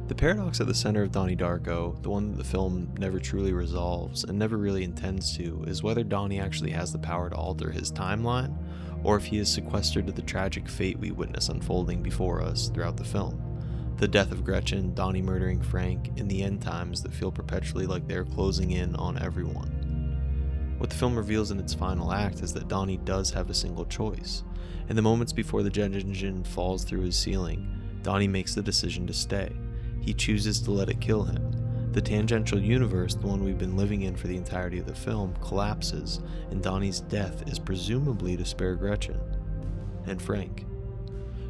The paradox at the center of Donnie Darko, the one that the film never truly resolves and never really intends to, is whether Donnie actually has the power to alter his timeline, or if he is sequestered to the tragic fate we witness unfolding before us throughout the film. The death of Gretchen, Donnie murdering Frank, and the end times that feel perpetually like they're closing in on everyone. What the film reveals in its final act is that Donnie does have a single choice. In the moments before the jet engine falls through his ceiling, Donnie makes the decision to stay. He chooses to let it kill him. The tangential universe, the one we've been living in for the entirety of the film, collapses, and Donnie's death is presumably to spare Gretchen and Frank.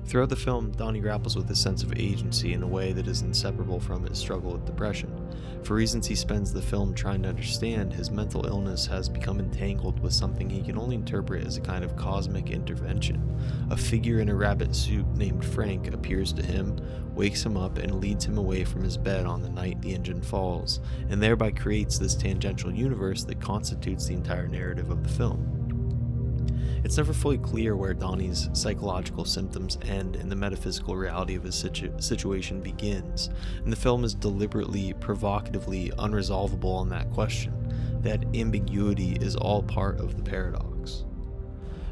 Throughout the film, Donnie grapples with his sense of agency in a way that is inseparable from his struggle with depression. For reasons he spends the film trying to understand, his mental illness has become entangled with something he can only interpret as a kind of cosmic intervention. A figure in a rabbit suit named Frank appears to him, wakes him up, and leads him away from his bed on the night the engine falls, and thereby creates this tangential universe that constitutes the entire narrative of the film. It's never fully clear where Donnie's psychological symptoms end and the metaphysical reality of his situation begins, and the film is deliberately, provocatively unresolvable on that question. That ambiguity is all part of the paradox.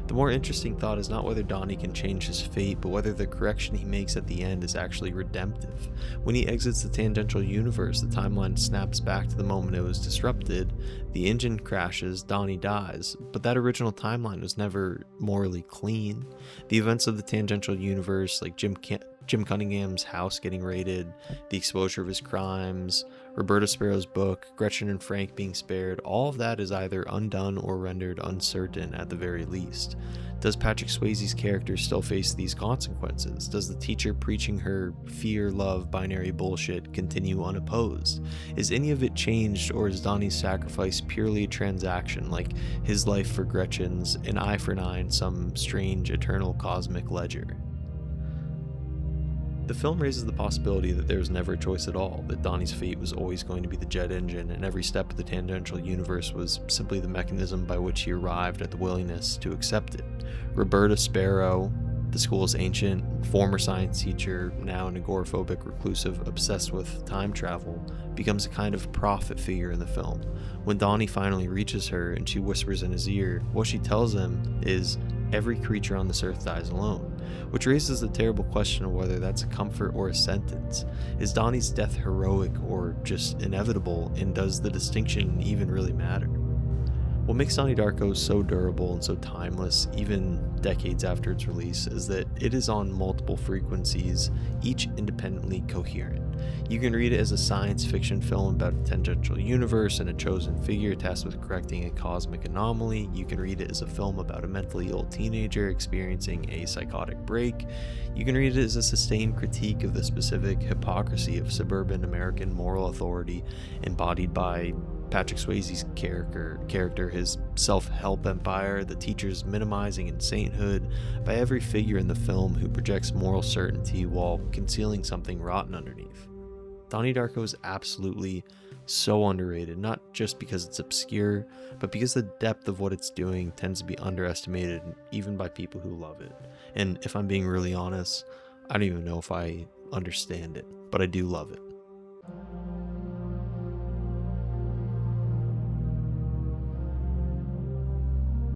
The more interesting thought is not whether Donnie can change his fate, but whether the correction he makes at the end is actually redemptive. When he exits the tangential universe, the timeline snaps back to the moment it was disrupted, the engine crashes, Donnie dies, but that original timeline was never morally clean. The events of the tangential universe, like Jim Cunningham's house getting raided, the exposure of his crimes, Roberta Sparrow's book, Gretchen and Frank being spared, all of that is either undone or rendered uncertain at the very least. Does Patrick Swayze's character still face these consequences? Does the teacher preaching her fear-love binary bullshit continue unopposed? Is any of it changed, or is Donnie's sacrifice purely a transaction, like his life for Gretchen's, an eye for an eye in some strange eternal cosmic ledger? The film raises the possibility that there was never a choice at all, that Donnie's fate was always going to be the jet engine, and every step of the tangential universe was simply the mechanism by which he arrived at the willingness to accept it. Roberta Sparrow, the school's ancient, former science teacher, now an agoraphobic reclusive obsessed with time travel, becomes a kind of prophet figure in the film. When Donnie finally reaches her and she whispers in his ear, what she tells him is, "Every creature on this earth dies alone," which raises the terrible question of whether that's a comfort or a sentence. Is Donnie's death heroic or just inevitable, and does the distinction even really matter? What makes Donnie Darko so durable and so timeless, even decades after its release, is that it is on multiple frequencies, each independently coherent. You can read it as a science fiction film about a tangential universe and a chosen figure tasked with correcting a cosmic anomaly. You can read it as a film about a mentally ill teenager experiencing a psychotic break. You can read it as a sustained critique of the specific hypocrisy of suburban American moral authority embodied by Patrick Swayze's character, his self-help empire, the teacher's minimizing in sainthood, by every figure in the film who projects moral certainty while concealing something rotten underneath. Donnie Darko is absolutely so underrated, not just because it's obscure, but because the depth of what it's doing tends to be underestimated even by people who love it. And if I'm being really honest, I don't even know if I understand it, but I do love it.